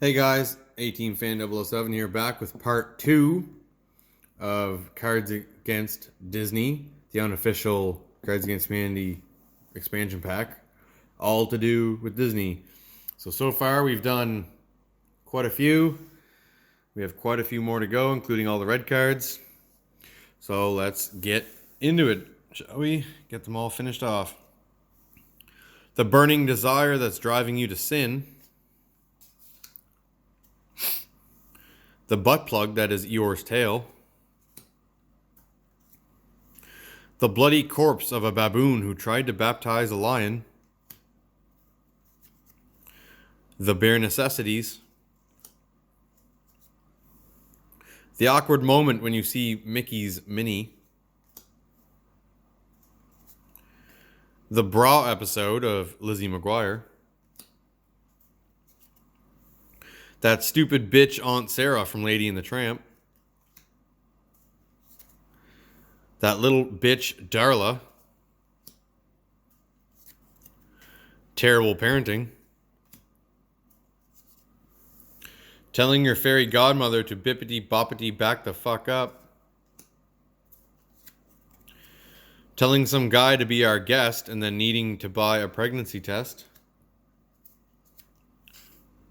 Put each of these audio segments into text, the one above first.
Hey guys, 18 Fan 007 here, back with part 2 of Cards Against Disney, the unofficial Cards Against Humanity expansion pack, all to do with Disney. So far we've done quite a few. We have quite a few more to go, including all the red cards. So let's get into it, shall we? Get them all finished off. The burning desire that's driving you to sin. The butt plug that is Eeyore's tail. The bloody corpse of a baboon who tried to baptize a lion. The bare necessities. The awkward moment when you see Mickey's Minnie. The bra episode of Lizzie McGuire. That stupid bitch Aunt Sarah from Lady and the Tramp. That little bitch Darla. Terrible parenting. Telling your fairy godmother to bippity boppity back the fuck up. Telling some guy to be our guest and then needing to buy a pregnancy test.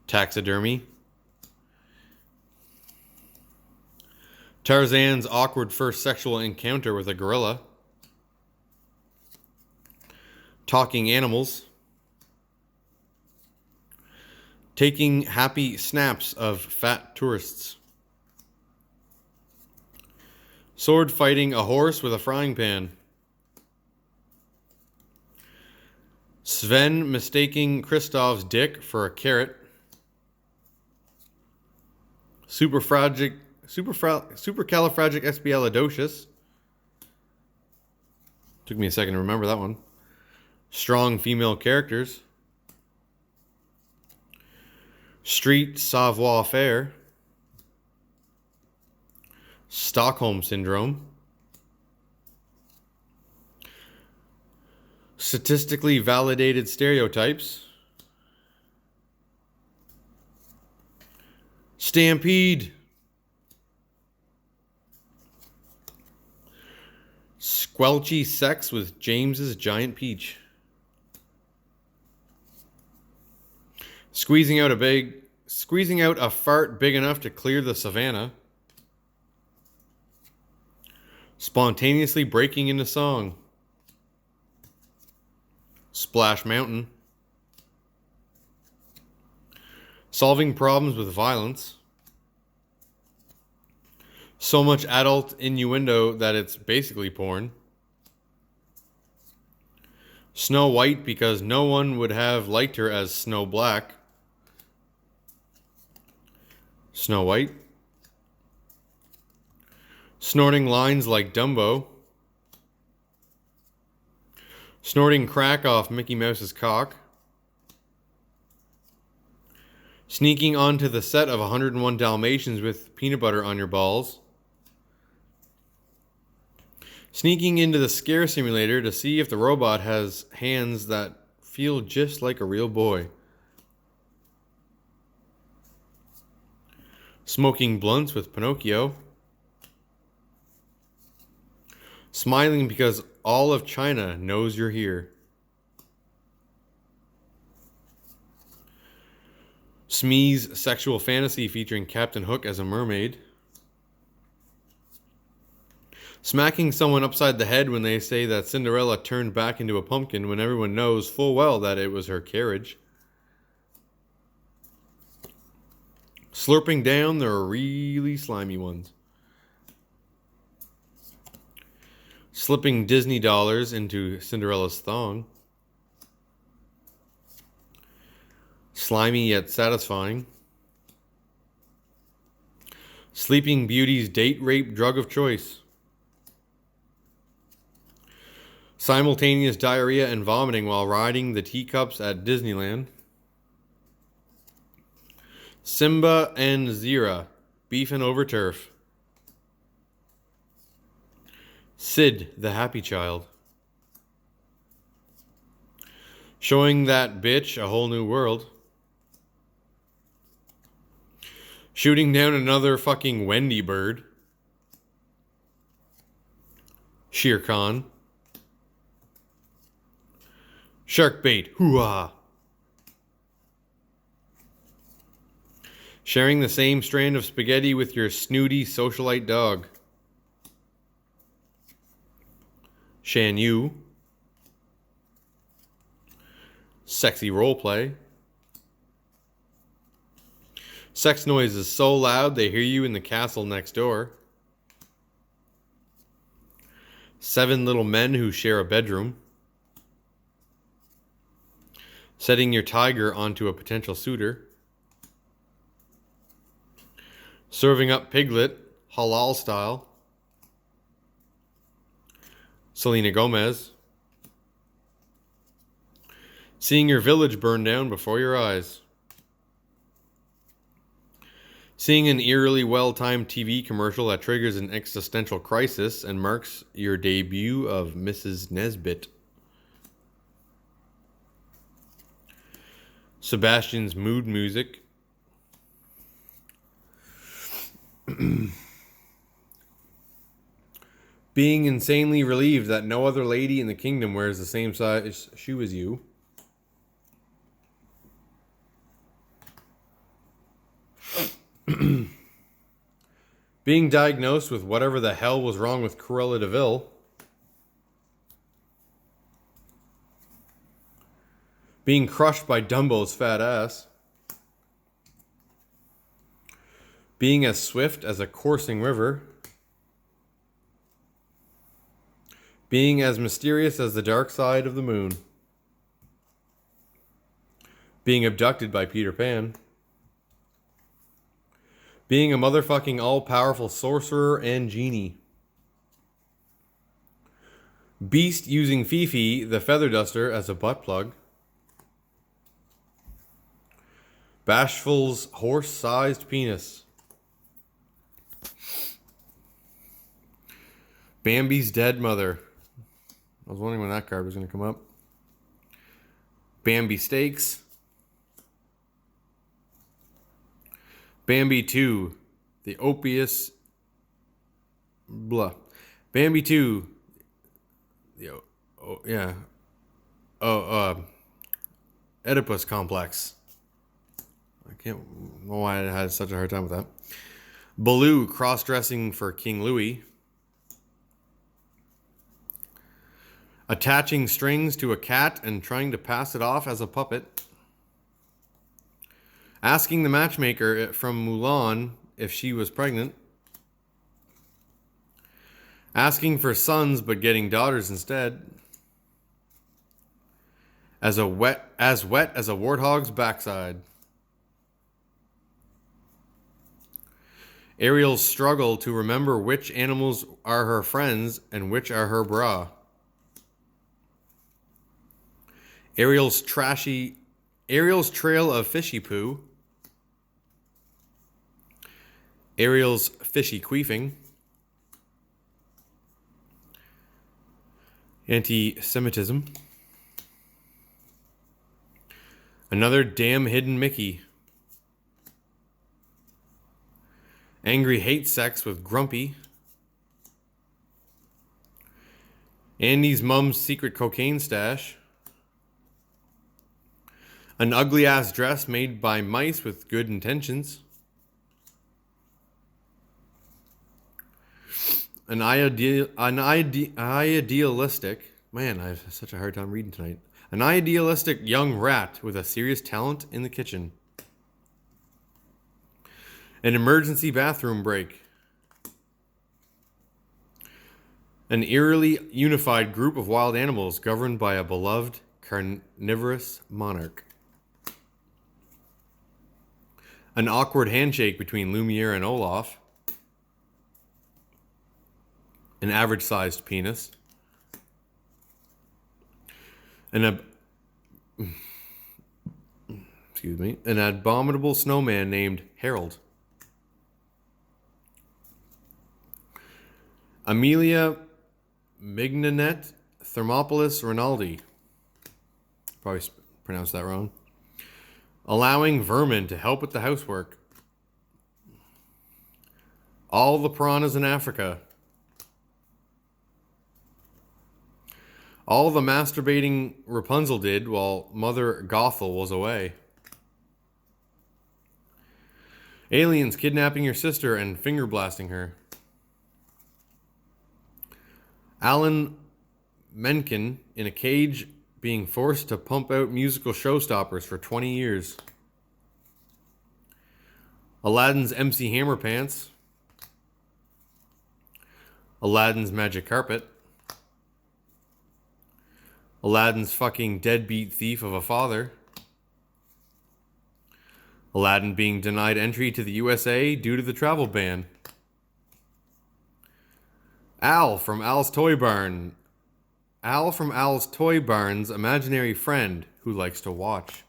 Taxidermy. Tarzan's awkward first sexual encounter with a gorilla. Talking animals. Taking happy snaps of fat tourists. Sword fighting a horse with a frying pan. Sven mistaking Kristoff's dick for a carrot. Supercalifragilisticexpialidocious. Took me a second to remember that one. Strong female characters. Street savoir faire. Stockholm Syndrome. Statistically validated stereotypes. Stampede. Squelchy sex with James's giant peach. Squeezing out a fart big enough to clear the savannah. Spontaneously breaking into song. Splash Mountain. Solving problems with violence. So much adult innuendo that it's basically porn. Snow White because no one would have liked her as Snow Black. Snow White. Snorting lines like Dumbo. Snorting crack off Mickey Mouse's cock. Sneaking onto the set of 101 Dalmatians with peanut butter on your balls. Sneaking into the scare simulator to see if the robot has hands that feel just like a real boy. Smoking blunts with Pinocchio. Smiling because all of China knows you're here. Smee's sexual fantasy featuring Captain Hook as a mermaid. Smacking someone upside the head when they say that Cinderella turned back into a pumpkin when everyone knows full well that it was her carriage. Slurping down the really slimy ones. Slipping Disney dollars into Cinderella's thong. Slimy yet satisfying. Sleeping Beauty's date rape drug of choice. Simultaneous diarrhea and vomiting while riding the teacups at Disneyland. Simba and Zira, beefing over turf. Sid, the happy child. Showing that bitch a whole new world. Shooting down another fucking Wendy bird. Shere Khan. Shark bait. Hoo-ah. Sharing the same strand of spaghetti with your snooty socialite dog. Shan Yu. Sexy roleplay. Sex noises so loud they hear you in the castle next door. 7 little men who share a bedroom. Setting your tiger onto a potential suitor. Serving up piglet, halal style. Selena Gomez. Seeing your village burn down before your eyes. Seeing an eerily well-timed TV commercial that triggers an existential crisis and marks your debut of Mrs. Nesbit. Sebastian's mood music. Being insanely relieved that no other lady in the kingdom wears the same size shoe as you. Being diagnosed with whatever the hell was wrong with Cruella de Vil. Being crushed by Dumbo's fat ass. Being as swift as a coursing river. Being as mysterious as the dark side of the moon. Being abducted by Peter Pan. Being a motherfucking all-powerful sorcerer and genie. Beast using Fifi, the feather duster, as a butt plug. Bashful's horse-sized penis. Bambi's dead mother. I was wondering when that card was going to come up. Bambi Steaks. Bambi 2. The Opius. Blah. Bambi 2. Oedipus complex. I can't know why I had such a hard time with that. Baloo cross-dressing for King Louis. Attaching strings to a cat and trying to pass it off as a puppet. Asking the matchmaker from Mulan if she was pregnant. Asking for sons but getting daughters instead. As wet as a warthog's backside. Ariel's struggle to remember which animals are her friends and which are her bra. Ariel's trail of fishy poo. Ariel's fishy queefing. Anti-Semitism. Another damn hidden Mickey. Angry hate sex with Grumpy. Andy's mom's secret cocaine stash. An ugly ass dress made by mice with good intentions. An idealistic. Man, I have such a hard time reading tonight. An idealistic young rat with a serious talent in the kitchen. An emergency bathroom break. An eerily unified group of wild animals governed by a beloved carnivorous monarch. An awkward handshake between Lumiere and Olaf. An average-sized penis. An abominable snowman named Harold. Amelia Mignanet Thermopolis Rinaldi. Probably pronounced that wrong. Allowing vermin to help with the housework. all the piranhas in Africa. All the masturbating Rapunzel did while Mother Gothel was away. Aliens kidnapping your sister and finger blasting her. Alan Menken in a cage being forced to pump out musical showstoppers for 20 years. Aladdin's MC Hammer Pants. Aladdin's Magic Carpet. Aladdin's fucking deadbeat thief of a father. Aladdin being denied entry to the USA due to the travel ban. Al from Al's Toy Barn. Al from Al's Toy Barn's imaginary friend who likes to watch.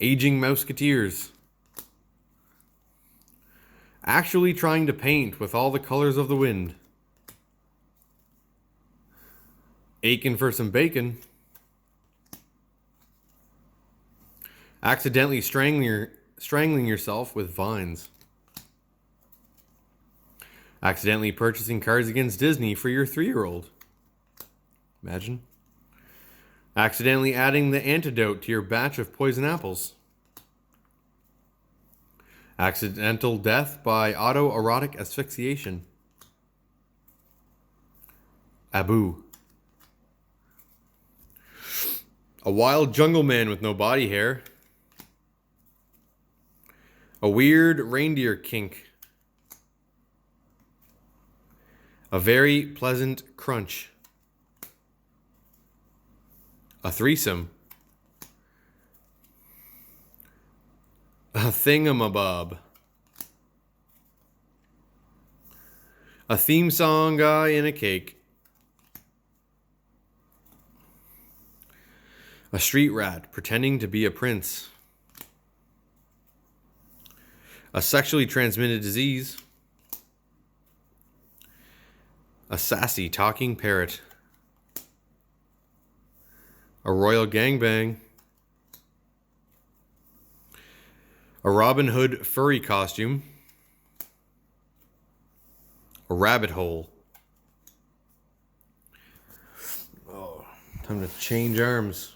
Aging Mouseketeers. Actually trying to paint with all the colors of the wind. Aching for some bacon. Accidentally strangling yourself with vines. Accidentally purchasing Cards Against Disney for your 3-year-old. Imagine. Accidentally adding the antidote to your batch of poison apples. Accidental death by autoerotic asphyxiation. Abu. A wild jungle man with no body hair. A weird reindeer kink. A very pleasant crunch. A threesome. A thingamabob. A theme song guy in a cake. A street rat pretending to be a prince. A sexually transmitted disease. A sassy talking parrot. A royal gangbang. A Robin Hood furry costume. A rabbit hole. Oh, time to change arms.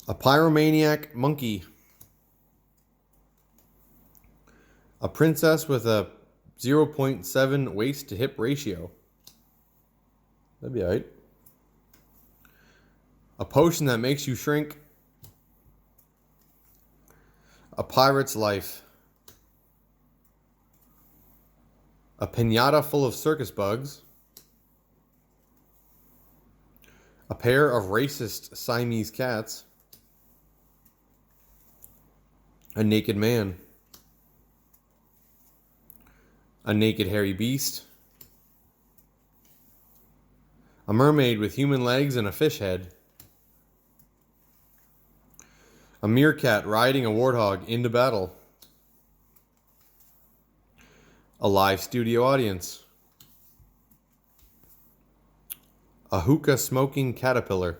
A pyromaniac monkey. A princess with a 0.7 waist to hip ratio. That'd be alright. A potion that makes you shrink. A pirate's life. A piñata full of circus bugs. A pair of racist Siamese cats. A naked man. A naked hairy beast. A mermaid with human legs and a fish head. A meerkat riding a warthog into battle. A live studio audience. A hookah smoking caterpillar.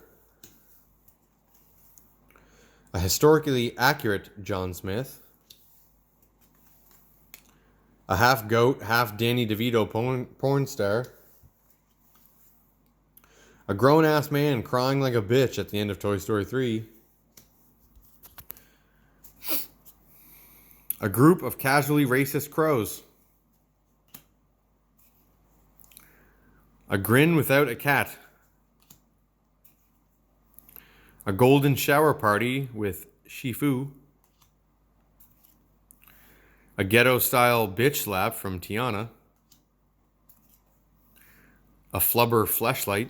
A historically accurate John Smith. A half goat, half Danny DeVito porn star. A grown-ass man crying like a bitch at the end of Toy Story 3. A group of casually racist crows. A grin without a cat. A golden shower party with Shifu. A ghetto-style bitch slap from Tiana. A flubber fleshlight.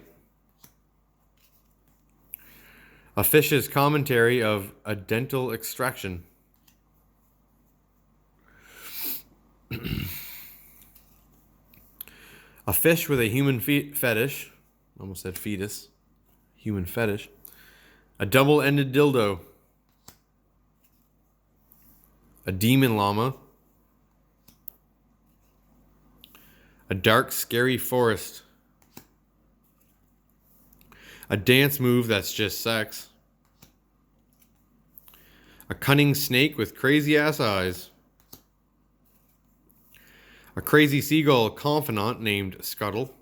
A fish's commentary of a dental extraction. A fish with a human fetish. Almost said fetus. Human fetish. A double-ended dildo. A demon llama. A dark, scary forest. A dance move that's just sex. A cunning snake with crazy ass eyes. A crazy seagull confidant named Scuttle.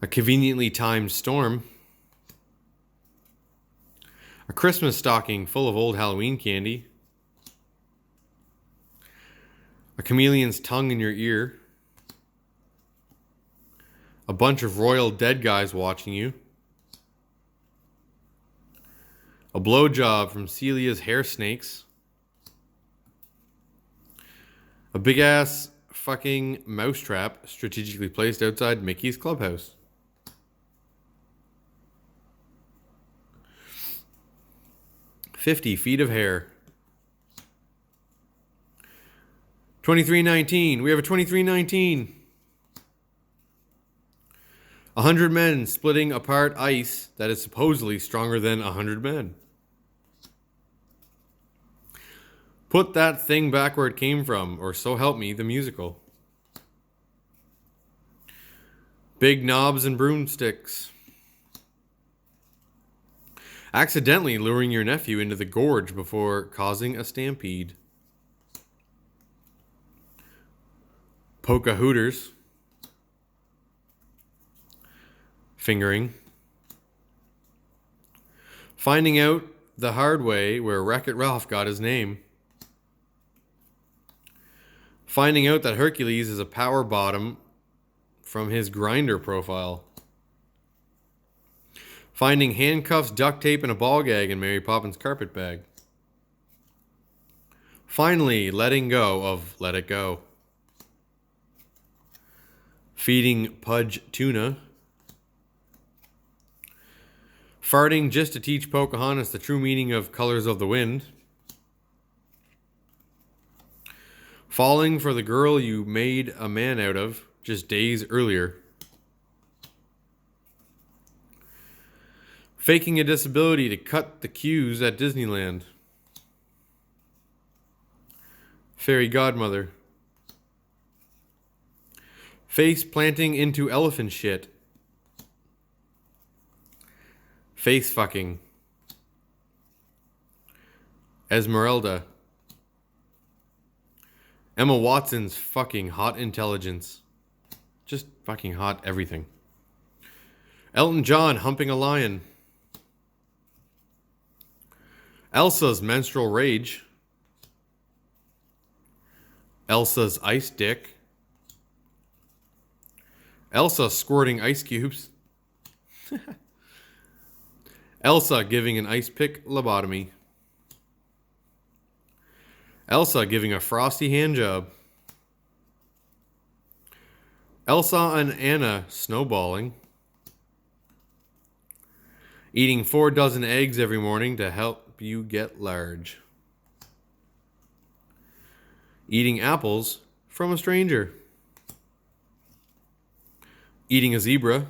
A conveniently timed storm. A Christmas stocking full of old Halloween candy. A chameleon's tongue in your ear. A bunch of royal dead guys watching you. A blowjob from Celia's hair snakes. A big ass fucking mousetrap strategically placed outside Mickey's clubhouse. $50 of hair. 2319. We have a 2319. 100 men splitting apart ice that is supposedly stronger than 100 men. Put that thing back where it came from, or so help me, the musical. Big knobs and broomsticks. Accidentally luring your nephew into the gorge before causing a stampede. Polka hooters. Fingering. Finding out the hard way where Wreck-It Ralph got his name. Finding out that Hercules is a power bottom from his grinder profile. Finding handcuffs, duct tape, and a ball gag in Mary Poppins' carpet bag. Finally, letting go of Let It Go. Feeding Pudge tuna. Farting just to teach Pocahontas the true meaning of Colors of the Wind. Falling for the girl you made a man out of just days earlier. Faking a disability to cut the queues at Disneyland. Fairy godmother. Face planting into elephant shit. Face fucking. Esmeralda. Emma Watson's fucking hot intelligence. Just fucking hot everything. Elton John humping a lion. Elsa's menstrual rage. Elsa's ice dick. Elsa squirting ice cubes. Elsa giving an ice pick lobotomy. Elsa giving a frosty handjob. Elsa and Anna snowballing. Eating 4 dozen eggs every morning to help you get large. Eating apples from a stranger. Eating a zebra.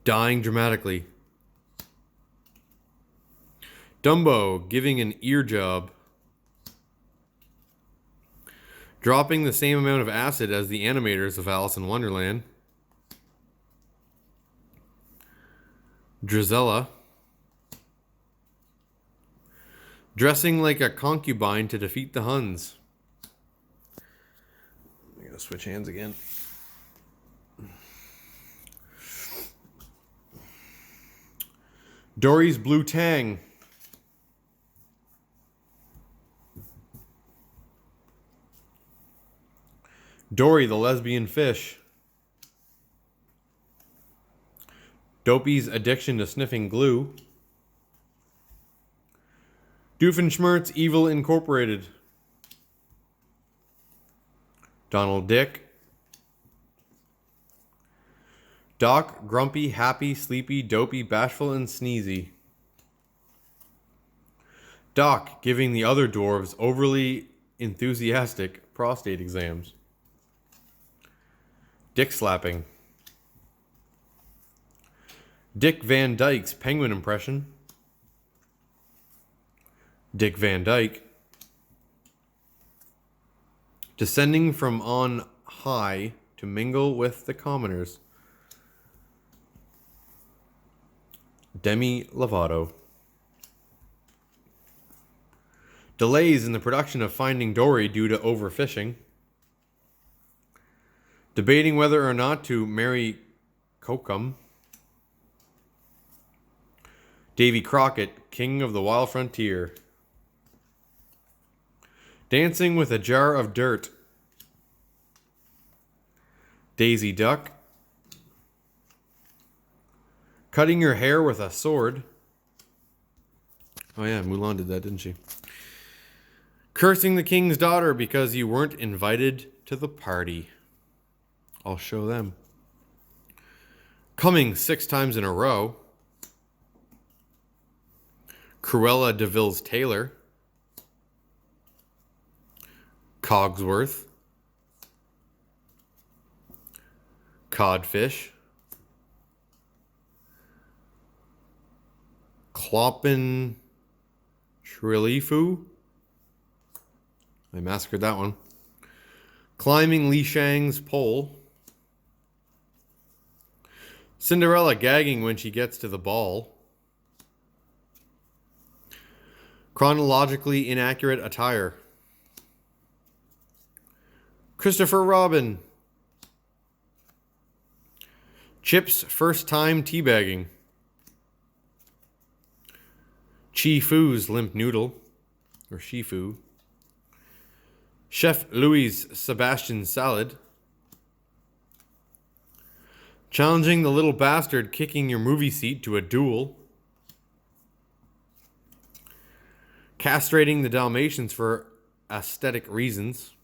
Dying dramatically. Dumbo giving an ear job. Dropping the same amount of acid as the animators of Alice in Wonderland. Drizella. Dressing like a concubine to defeat the Huns. I'm going to switch hands again. Dory's Blue Tang. Dory the lesbian fish. Dopey's addiction to sniffing glue. Doofenshmirtz Evil Incorporated. Donald Dick. Doc, grumpy, happy, sleepy, dopey, bashful, and sneezy. Doc giving the other dwarves overly enthusiastic prostate exams. Dick slapping. Dick Van Dyke's penguin impression. Dick Van Dyke. Descending from on high to mingle with the commoners. Demi Lovato. Delays in the production of Finding Dory due to overfishing. Debating whether or not to marry Kokum. Davy Crockett, King of the Wild Frontier. Dancing with a Jar of Dirt. Daisy Duck. Cutting your hair with a sword. Oh yeah, Mulan did that, didn't she? Cursing the king's daughter because you weren't invited to the party. I'll show them. Coming 6 times in a row. Cruella de Vil's Taylor. Cogsworth. Codfish. Kloppen Shrilifu. I massacred that one. Climbing Li Shang's pole. Cinderella gagging when she gets to the ball. Chronologically inaccurate attire. Christopher Robin. Chip's first time teabagging. Chi Fu's limp noodle. Or Shifu. Chef Louis' Sebastian salad. Challenging the little bastard kicking your movie seat to a duel. Castrating the Dalmatians for aesthetic reasons.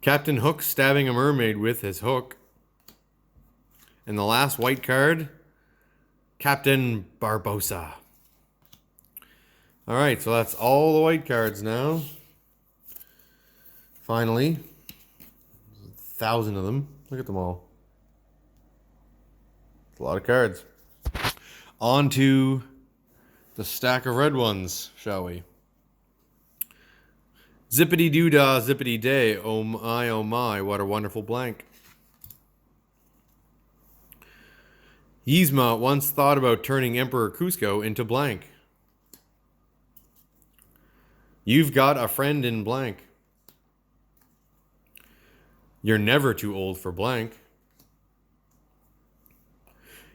Captain Hook stabbing a mermaid with his hook. And the last white card, Captain Barbossa. All right, so that's all the white cards now. Finally, 1,000 of them. Look at them all. It's a lot of cards. On to the stack of red ones, shall we? Zippity doo dah, zippity day. Oh my, what a wonderful blank. Yzma once thought about turning Emperor Cusco into blank. You've got a friend in blank. You're never too old for blank.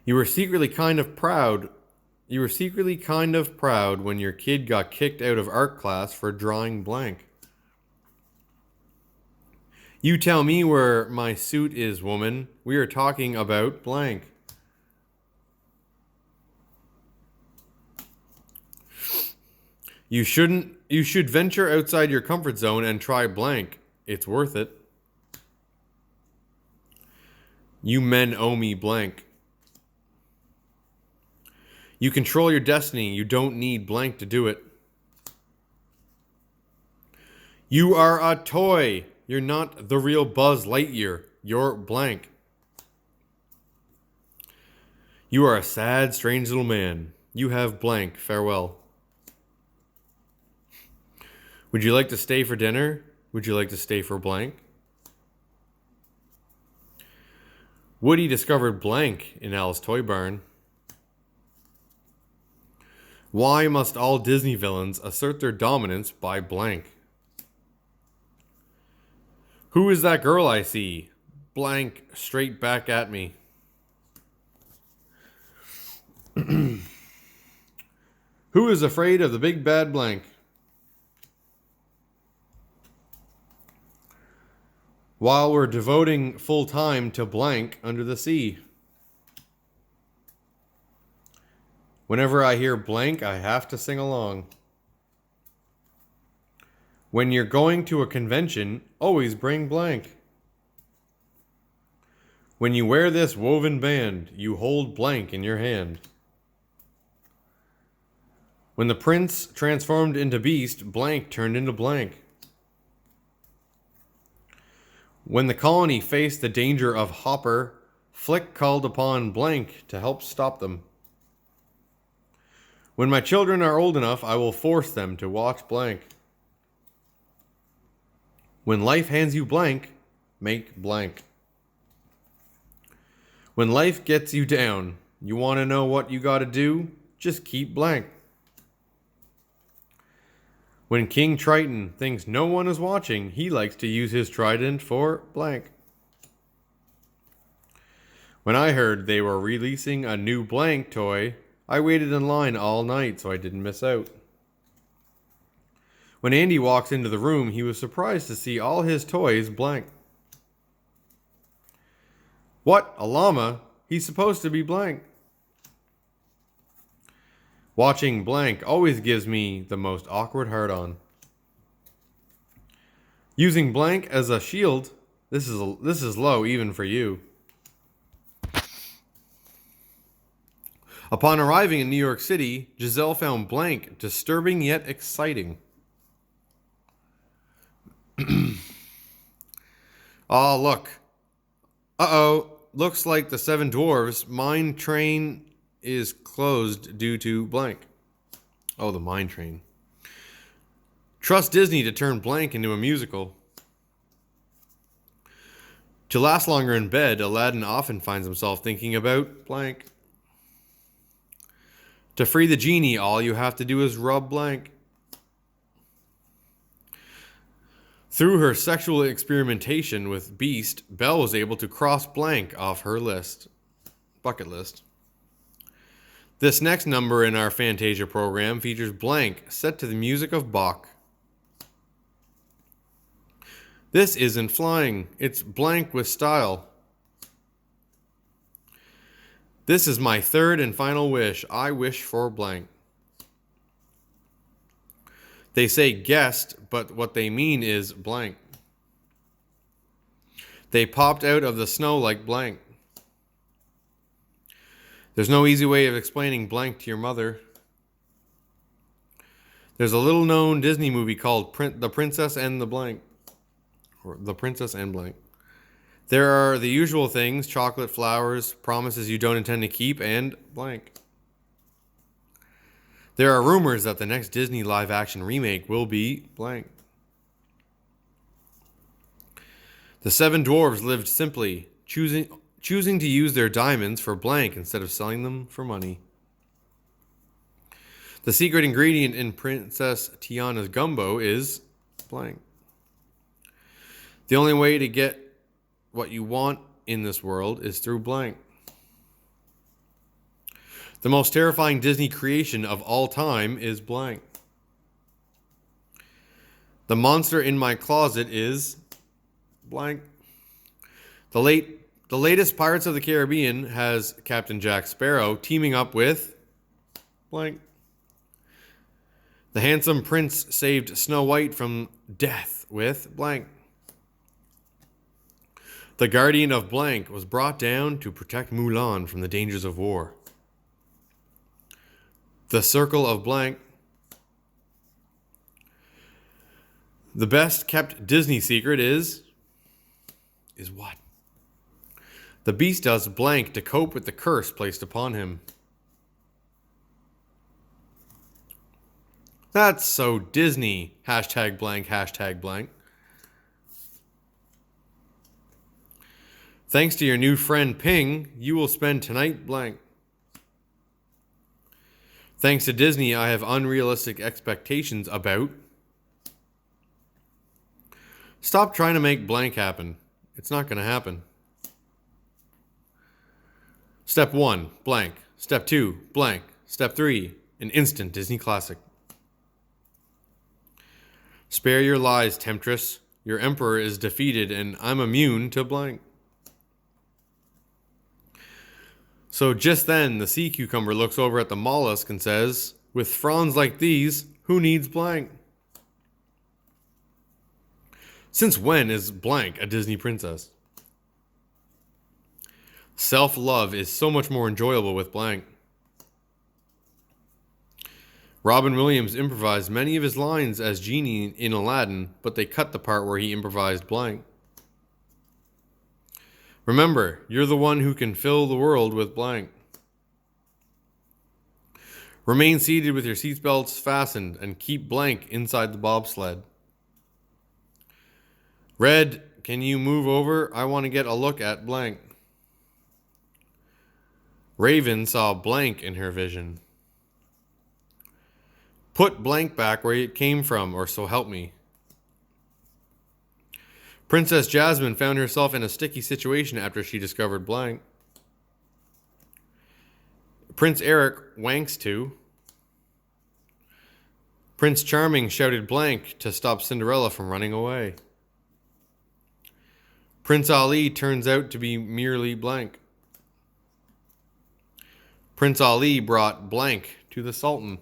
You were secretly kind of proud when your kid got kicked out of art class for drawing blank. You tell me where my suit is, woman. We are talking about blank. You should venture outside your comfort zone and try blank. It's worth it. You men owe me blank. You control your destiny. You don't need blank to do it. You are a toy. You're not the real Buzz Lightyear. You're blank. You are a sad, strange little man. You have blank. Farewell. Would you like to stay for dinner? Would you like to stay for blank? Woody discovered blank in Al's toy barn. Why must all Disney villains assert their dominance by blank? Who is that girl I see? Blank straight back at me. Who is afraid of the big bad blank? While we're devoting full time to blank under the sea. Whenever I hear blank, I have to sing along. When you're going to a convention, always bring blank. When you wear this woven band, you hold blank in your hand. When the prince transformed into beast, blank turned into blank. When the colony faced the danger of Hopper, Flick called upon blank to help stop them. When my children are old enough, I will force them to watch blank. When life hands you blank, make blank. When life gets you down, you want to know what you got to do? Just keep blank. When King Triton thinks no one is watching, he likes to use his trident for blank. When I heard they were releasing a new blank toy, I waited in line all night so I didn't miss out. When Andy walks into the room, he was surprised to see all his toys blank. What? A llama? He's supposed to be blank. Watching blank always gives me the most awkward hard-on. Using blank as a shield, this is low even for you. Upon arriving in New York City, Giselle found blank disturbing yet exciting. Oh, look. Uh-oh. Looks like the Seven Dwarves mine train is closed due to blank. Oh, the mine train. Trust Disney to turn blank into a musical. To last longer in bed, Aladdin often finds himself thinking about blank. To free the genie, all you have to do is rub blank. Through her sexual experimentation with Beast, Belle was able to cross blank off her bucket list. This next number in our Fantasia program features blank set to the music of Bach. This isn't flying, it's blank with style. This is my third and final wish. I wish for blank. They say guest, but what they mean is blank. They popped out of the snow like blank. There's no easy way of explaining blank to your mother. There's a little known Disney movie called The Princess and the Blank. Or The Princess and Blank. There are the usual things: chocolate, flowers, promises you don't intend to keep, and blank. There are rumors that the next Disney live-action remake will be blank. The Seven Dwarves lived simply, choosing to use their diamonds for blank instead of selling them for money. The secret ingredient in Princess Tiana's gumbo is blank. The only way to get what you want in this world is through blank. The most terrifying Disney creation of all time is blank. The monster in my closet is blank. The latest Pirates of the Caribbean has Captain Jack Sparrow teaming up with blank. The handsome prince saved Snow White from death with blank. The guardian of blank was brought down to protect Mulan from the dangers of war. The circle of blank. The best kept Disney secret is what? The Beast does blank to cope with the curse placed upon him. That's so Disney. Hashtag blank, hashtag blank. Thanks to your new friend Ping, you will spend tonight blank. Thanks to Disney, I have unrealistic expectations about. Stop trying to make blank happen. It's not going to happen. Step 1, blank. Step 2, blank. Step 3, an instant Disney classic. Spare your lies, temptress. Your emperor is defeated and I'm immune to blank. So just then, the sea cucumber looks over at the mollusk and says, with fronds like these, who needs blank? Since when is blank a Disney princess? Self-love is so much more enjoyable with blank. Robin Williams improvised many of his lines as Genie in Aladdin, but they cut the part where he improvised blank. Remember, you're the one who can fill the world with blank. Remain seated with your seatbelts fastened and keep blank inside the bobsled. Red can you move over? I want to get a look at blank. Raven saw blank in her vision. Put blank back where it came from, or so help me. Princess Jasmine found herself in a sticky situation after she discovered blank. Prince Eric wanks to. Prince Charming shouted blank to stop Cinderella from running away. Prince Ali turns out to be merely blank. Prince Ali brought blank to the Sultan.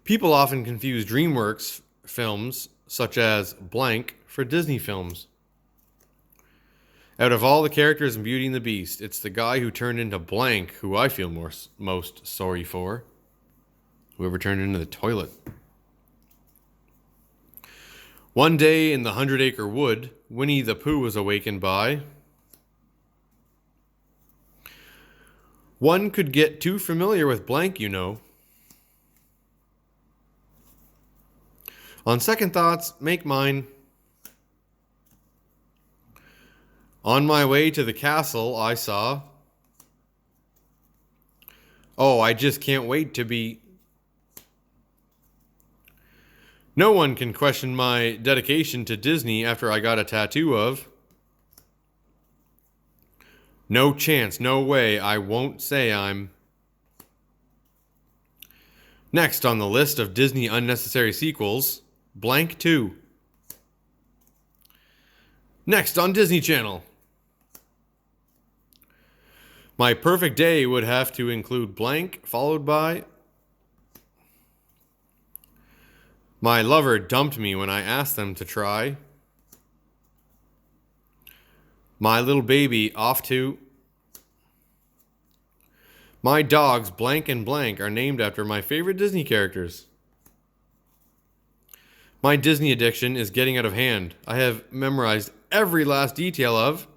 People often confuse DreamWorks films, such as blank, for Disney films. Out of all the characters in Beauty and the Beast, it's the guy who turned into blank who I feel most sorry for. Whoever turned into the toilet. One day in the 100-acre wood, Winnie the Pooh was awakened by... One could get too familiar with blank, you know. On second thoughts, make mine. On my way to the castle, I saw... Oh, I just can't wait to be... No one can question my dedication to Disney after I got a tattoo of... No chance, no way, I won't say I'm... Next on the list of Disney unnecessary sequels, blank 2. Next on Disney Channel. My perfect day would have to include blank, followed by... My lover dumped me when I asked them to try. My little baby off to... My dogs blank and blank are named after my favorite Disney characters. My Disney addiction is getting out of hand. I have memorized every last detail of...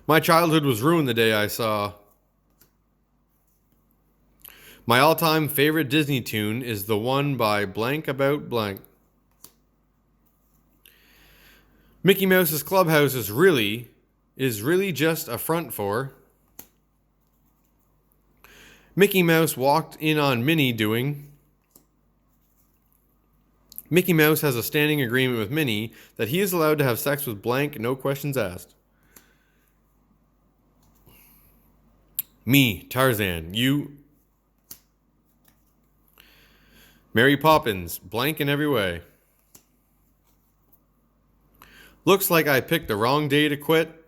My childhood was ruined the day I saw... My all-time favorite Disney tune is the one by blank about blank. Mickey Mouse's Clubhouse is really just a front for... Mickey Mouse walked in on Minnie doing... Mickey Mouse has a standing agreement with Minnie that he is allowed to have sex with blank, no questions asked. Me, Tarzan, you... Mary Poppins, blank in every way. Looks like I picked the wrong day to quit.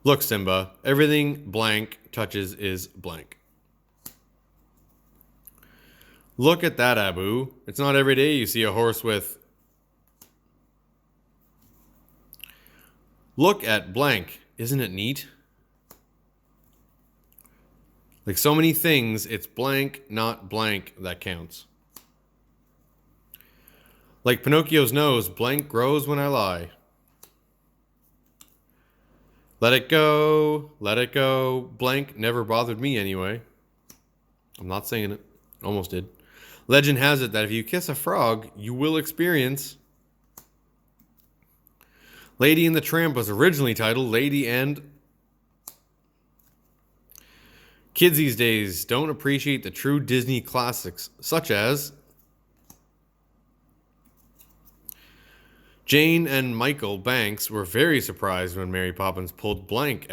Look, Simba, everything blank touches is blank. Look at that, Abu. It's not every day you see a horse with... Look at blank. Isn't it neat? Like so many things, it's blank, not blank, that counts. Like Pinocchio's nose, blank grows when I lie. Let it go, blank never bothered me anyway. I'm not saying it, almost did. Legend has it that if you kiss a frog, you will experience... Lady and the Tramp was originally titled Lady and... Kids these days don't appreciate the true Disney classics, such as... Jane and Michael Banks were very surprised when Mary Poppins pulled blank